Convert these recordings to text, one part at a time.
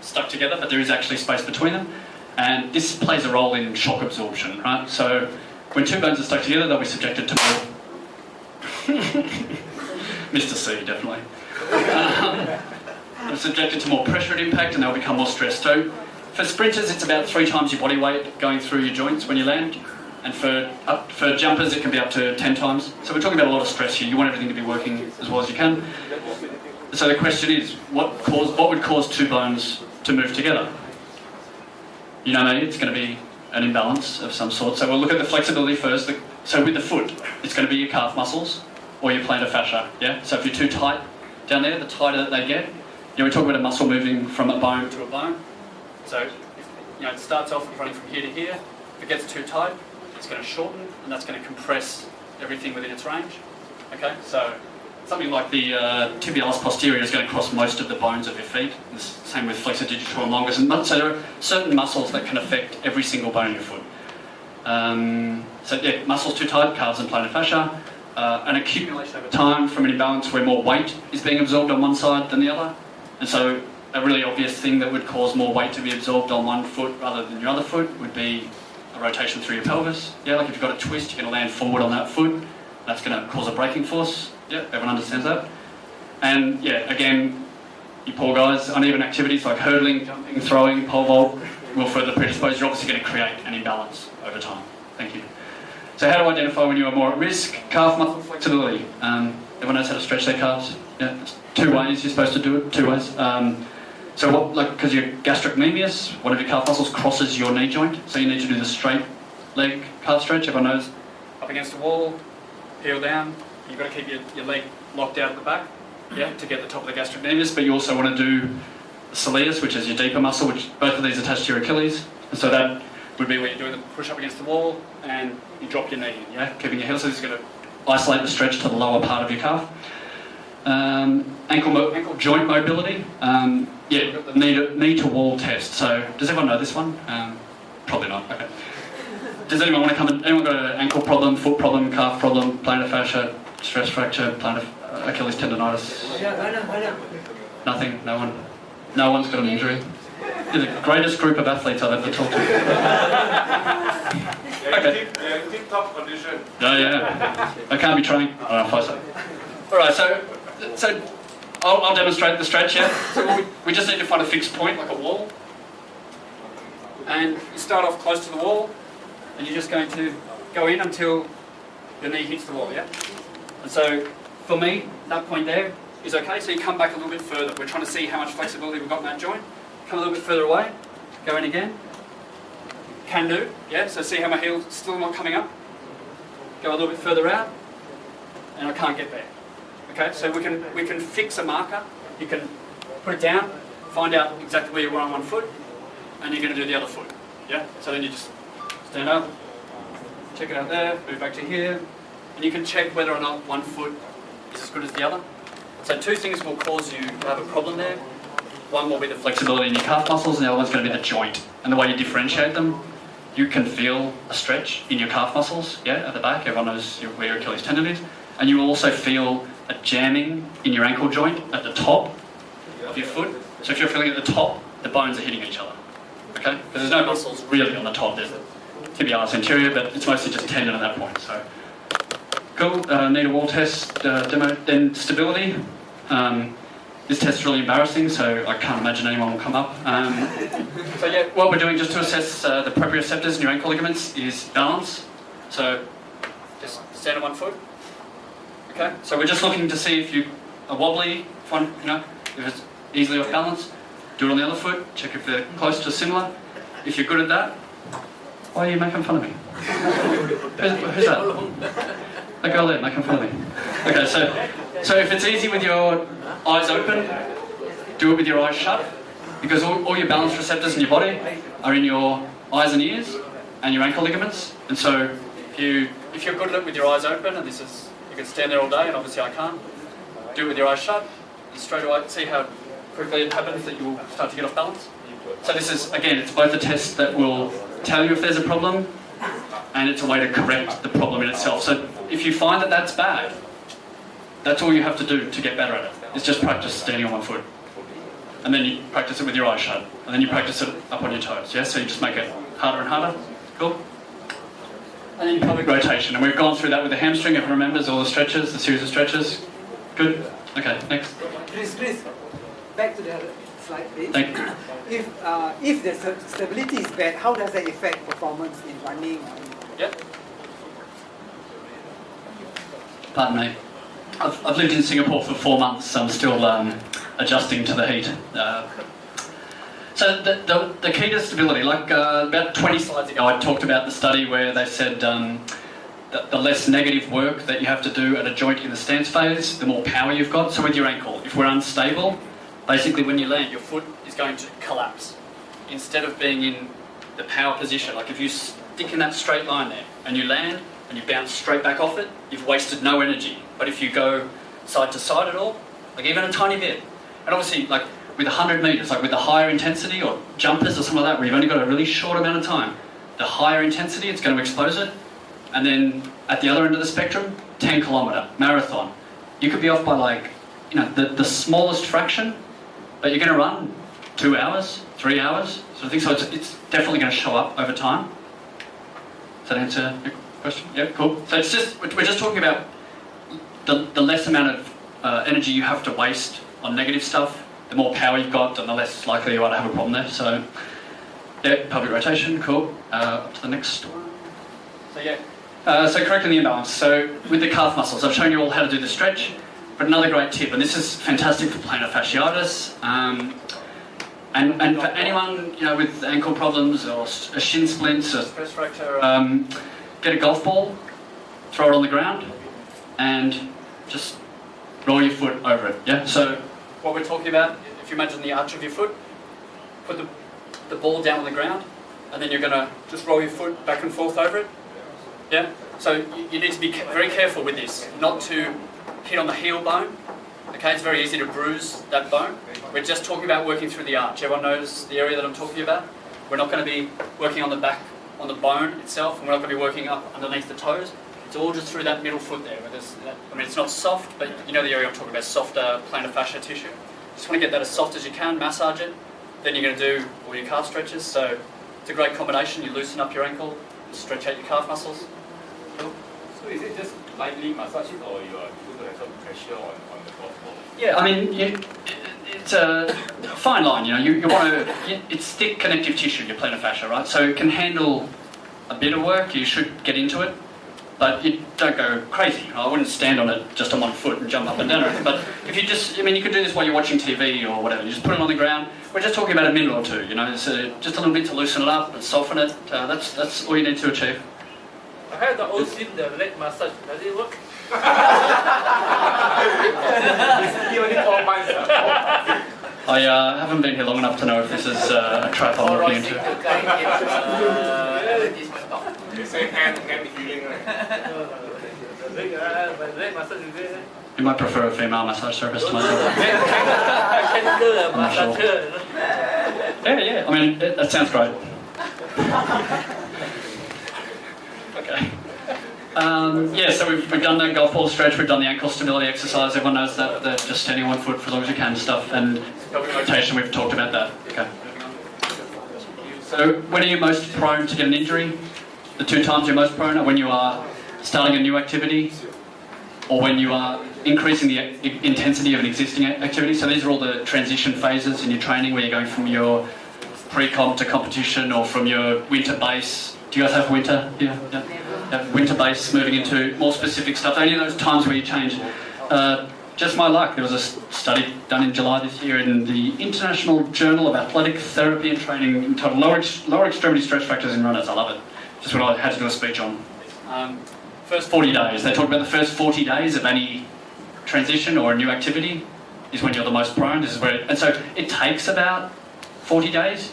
stuck together, but there is actually space between them. And this plays a role in shock absorption, right? So when two bones are stuck together, they'll be subjected to more... Mr. C, definitely. They're subjected to more pressure at impact and they'll become more stressed. So for sprinters, it's about 3 times your body weight going through your joints when you land. And for jumpers, it can be up to 10 times. So we're talking about a lot of stress here. You want everything to be working as well as you can. So the question is, what would cause two bones to move together? You know me, it's going to be an imbalance of some sort. So we'll look at the flexibility first. So with the foot, it's going to be your calf muscles or your plantar fascia. Yeah. So if you're too tight down there, the tighter that they get. We're talking about a muscle moving from a bone to a bone. So it starts off running from here to here. If it gets too tight, it's going to shorten, and that's going to compress everything within its range. Okay. So something like the tibialis posterior is going to cross most of the bones of your feet. The same with flexor digital and longus. And so there are certain muscles that can affect every single bone in your foot. Muscles too tight, calves and plantar fascia. An accumulation over time from an imbalance where more weight is being absorbed on one side than the other. And so a really obvious thing that would cause more weight to be absorbed on one foot rather than your other foot would be a rotation through your pelvis. Yeah, like if you've got a twist, you're going to land forward on that foot. That's going to cause a braking force. Yeah, everyone understands that. And yeah, again, you poor guys, uneven activities like hurdling, jumping, throwing, pole vault will further predispose. You're obviously going to create an imbalance over time. Thank you. So how to identify when you are more at risk? Calf muscle flexibility. Everyone knows how to stretch their calves? Yeah, there's 2 ways you're supposed to do it, 2 ways. Because you're gastrocnemius, one of your calf muscles crosses your knee joint, so you need to do the straight leg calf stretch. Everyone knows, up against the wall, heel down. You've got to keep your leg locked out at the back, yeah, to get the top of the gastrocnemius, but you also want to do the soleus, which is your deeper muscle, which both of these attach to your Achilles. And so that would be where you're doing the push up against the wall and you drop your knee in, yeah, keeping your heel. So this is going to isolate the stretch to the lower part of your calf. Ankle joint mobility. We've got the knee to wall test. So does everyone know this one? Probably not. Okay. Does anyone want to come? Anyone got an ankle problem, foot problem, calf problem, plantar fascia, stress fracture, Achilles tendonitis? I know. Nothing. No one. No one's got an injury. You're the greatest group of athletes I've ever talked to. Okay. Tip-top condition. Yeah. I can't be training. All right. So I'll demonstrate the stretch. Yeah. So we just need to find a fixed point, like a wall, and you start off close to the wall, and you're just going to go in until your knee hits the wall. Yeah. And so for me, that point there is okay. So you come back a little bit further. We're trying to see how much flexibility we've got in that joint. Come a little bit further away. Go in again. Can do. Yeah. So see how my heel's still not coming up. Go a little bit further out, and I can't get there. Okay, so we can fix a marker. You can put it down, find out exactly where you are on one foot, and you're going to do the other foot. Yeah. So then you just stand up, check it out there, move back to here, and you can check whether or not one foot is as good as the other. So 2 things will cause you to have a problem there. One will be the flexibility in your calf muscles, and the other one's going to be the joint. And the way you differentiate them, you can feel a stretch in your calf muscles. Yeah, at the back. Everyone knows where your Achilles tendon is, and you will also feel a jamming in your ankle joint at the top of your foot. So if you're feeling at the top, the bones are hitting each other. Okay? Because there's no muscles really on the top. There's the tibialis anterior, but it's mostly just tendon at that point. So cool. Need a wall test demo. Then stability. This test's really embarrassing, so I can't imagine anyone will come up. So yeah, what we're doing just to assess the proprioceptors in your ankle ligaments is balance. So just stand on one foot. Okay, so we're just looking to see if you are wobbly, if it's easily off balance. Do it on the other foot, check if they're close to similar. If you're good at that, why are you making fun of me? Who's that? The girl there making fun of me. Okay, so if it's easy with your eyes open, do it with your eyes shut, because all your balance receptors in your body are in your eyes and ears and your ankle ligaments. And so if you're good at it with your eyes open, and you can stand there all day, and obviously I can't, do it with your eyes shut, and straight away see how quickly it happens that you will start to get off balance. So this is, again, it's both a test that will tell you if there's a problem, and it's a way to correct the problem in itself. So if you find that that's bad, that's all you have to do to get better at it. It's just practice standing on one foot. and then you practice it with your eyes shut, and then you practice it up on your toes, yeah? So you just make it harder and harder. Cool? And then pelvic rotation, and we've gone through that with the hamstring, if everyone remembers, all the stretches, the series of stretches. Good? Okay, next. Please, back to the slide, please. Thank you. If the stability is bad, how does that affect performance in running? Yep. Pardon me. I've lived in Singapore for 4 months, so I'm still adjusting to the heat. So the key to stability, like about 20 slides ago, I talked about the study where they said that the less negative work that you have to do at a joint in the stance phase, the more power you've got. So with your ankle, if we're unstable, basically when you land, your foot is going to collapse. Instead of being in the power position, like if you stick in that straight line there and you land and you bounce straight back off it, you've wasted no energy. But if you go side to side at all, like even a tiny bit, and obviously like with 100 metres, like with the higher intensity or jumpers or something like that, where you've only got a really short amount of time, the higher intensity, it's going to expose it. And then at the other end of the spectrum, 10 kilometre, marathon. You could be off by like, you know, the smallest fraction, but you're going to run 2 hours, 3 hours, sort of thing. So it's definitely going to show up over time. Does that answer your question? Yeah, cool. So it's just, we're just talking about the less amount of energy you have to waste on negative stuff, the more power you've got, and the less likely you are to have a problem there. So, yeah, pelvic rotation, cool. Up to the next one. So, yeah. So correcting the imbalance. So with the calf muscles, I've shown you all how to do the stretch, but another great tip, and this is fantastic for plantar fasciitis, and for anyone, you know, with ankle problems or a shin splints or stress fracture, get a golf ball, throw it on the ground, and just roll your foot over it. Yeah. So what we're talking about, if you imagine the arch of your foot, put the ball down on the ground, and then you're going to just roll your foot back and forth over it. Yeah. So you need to be very careful with this, not to hit on the heel bone. Okay, it's very easy to bruise that bone. We're just talking about working through the arch. Everyone knows the area that I'm talking about. We're not going to be working on the back, on the bone itself, and we're not going to be working up underneath the toes. It's all just through that middle foot there. Where I mean, it's not soft, but you know the area I'm talking about, softer plantar fascia tissue. Just want to get that as soft as you can, massage it. Then you're going to do all your calf stretches. So it's a great combination. You loosen up your ankle, stretch out your calf muscles. Cool. So is it just lightly massage it, or you are putting some pressure on the golf ball? Yeah, I mean, it's a fine line. You know, you want to. It's thick connective tissue, your plantar fascia, right? So it can handle a bit of work. You should get into it, but you don't go crazy. I wouldn't stand on it just on one foot and jump up and down or anything. But if you just, I mean, you could do this while you're watching TV or whatever. You just put it on the ground. We're just talking about a minute or two. You know, it's just a little bit to loosen it up and soften it. That's all you need to achieve. I had the old seen the leg massage. Does it work? It's only 4 months. I haven't been here long enough to know if this is a trap I'm looking into. You say hand healing, right? Leg massage is there. You might prefer a female massage therapist to myself. I'm not sure. Yeah. I mean, that sounds great. Okay. Yeah, so we've done the golf ball stretch, we've done the ankle stability exercise, everyone knows that, just standing on one foot for as long as you can stuff, and pelvic rotation, we've talked about that. Okay. So when are you most prone to get an injury? The 2 times you're most prone are when you are starting a new activity, or when you are increasing the intensity of an existing activity. So these are all the transition phases in your training where you're going from your pre-comp to competition, or from your winter base. Do you guys have winter? Yeah. Winter base, moving into more specific stuff. Only those times where you change. Just my luck, there was a study done in July this year in the International Journal of Athletic Therapy and Training entitled Lower Extremity Stress Fractures in Runners. I love it. Just what I had to do a speech on. First 40 days. They talk about the first 40 days of any transition or a new activity is when you're the most prone. This is where and so it takes about 40 days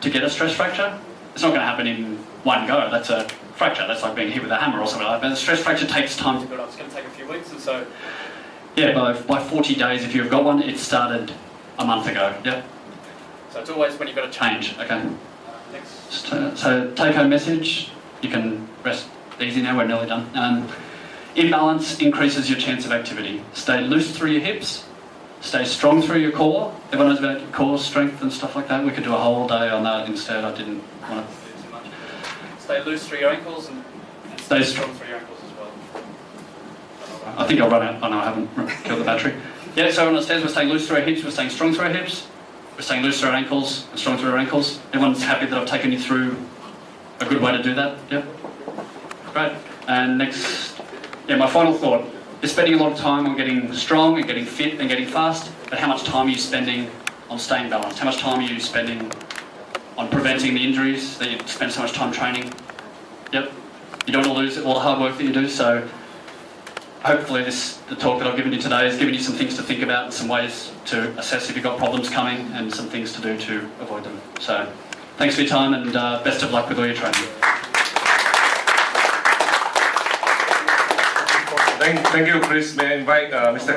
to get a stress fracture. It's not going to happen in one go. That's a fracture. That's like being hit with a hammer or something like that. But the stress fracture takes time to build up. It's going to take a few weeks, and so yeah, by 40 days, if you've got one, it started a month ago. Yeah. So it's always when you've got to change. Okay. Next. So take-home message. You can rest easy now. We're nearly done. Imbalance increases your chance of activity. Stay loose through your hips. stay strong through your core. Everyone knows about core strength and stuff like that. We could do a whole day on that instead. I didn't want to do too much. Stay loose through your ankles and stay strong through your ankles as well. I think I'll run out. Oh no, I haven't killed the battery. Yeah, so everyone upstairs, we're staying loose through our hips, we're staying strong through our hips, we're staying loose through our ankles and strong through our ankles. Everyone's happy that I've taken you through a good way to do that? Yeah? Great. And next, my final thought. You're spending a lot of time on getting strong and getting fit and getting fast, but how much time are you spending on staying balanced? How much time are you spending on preventing the injuries that you spend so much time training? Yep. You don't want to lose all the hard work that you do, so hopefully the talk that I've given you today has given you some things to think about and some ways to assess if you've got problems coming and some things to do to avoid them. So thanks for your time and best of luck with all your training. Thank you, Chris. May I invite Mr.